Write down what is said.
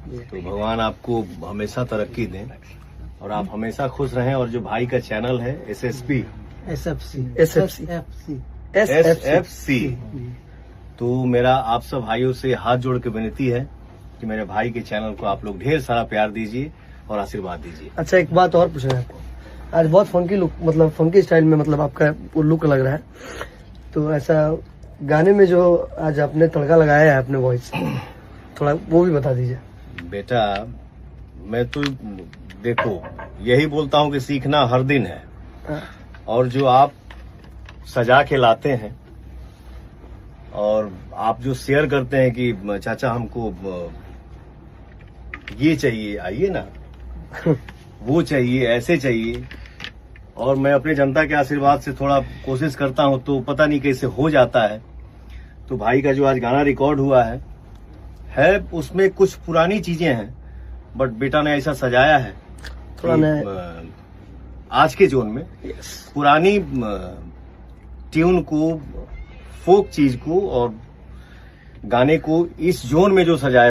तो भगवान आपको हमेशा तरक्की दें और आप हमेशा खुश रहें। और जो भाई का चैनल है SSP SFC, तो मेरा आप सब भाइयों से हाथ जोड़ के विनती है कि मेरे भाई के चैनल को आप लोग ढेर सारा प्यार दीजिए और आशीर्वाद दीजिए। अच्छा, एक बात और पूछना है आपको। आज बहुत फंकी लुक, मतलब फंकी स्टाइल में, मतलब आपका वो लुक लग रहा है, तो ऐसा गाने में जो आज आपने तड़का लगाया है अपने वॉइस, थोड़ा वो भी बता दीजिए। बेटा, मैं तो देखो यही बोलता हूँ कि सीखना हर दिन है, और जो आप सजा के लाते हैं और आप जो शेयर करते हैं कि चाचा हमको ये चाहिए, आइए ना वो चाहिए, ऐसे चाहिए, और मैं अपने जनता के आशीर्वाद से थोड़ा कोशिश करता हूं तो पता नहीं कैसे हो जाता है। तो भाई का जो आज गाना रिकॉर्ड हुआ है उसमें कुछ पुरानी चीजें हैं, बट बेटा ने ऐसा सजाया है आज के जोन में पुरानी ट्यून को, फोक चीज को और गाने को इस जोन में जो सजाया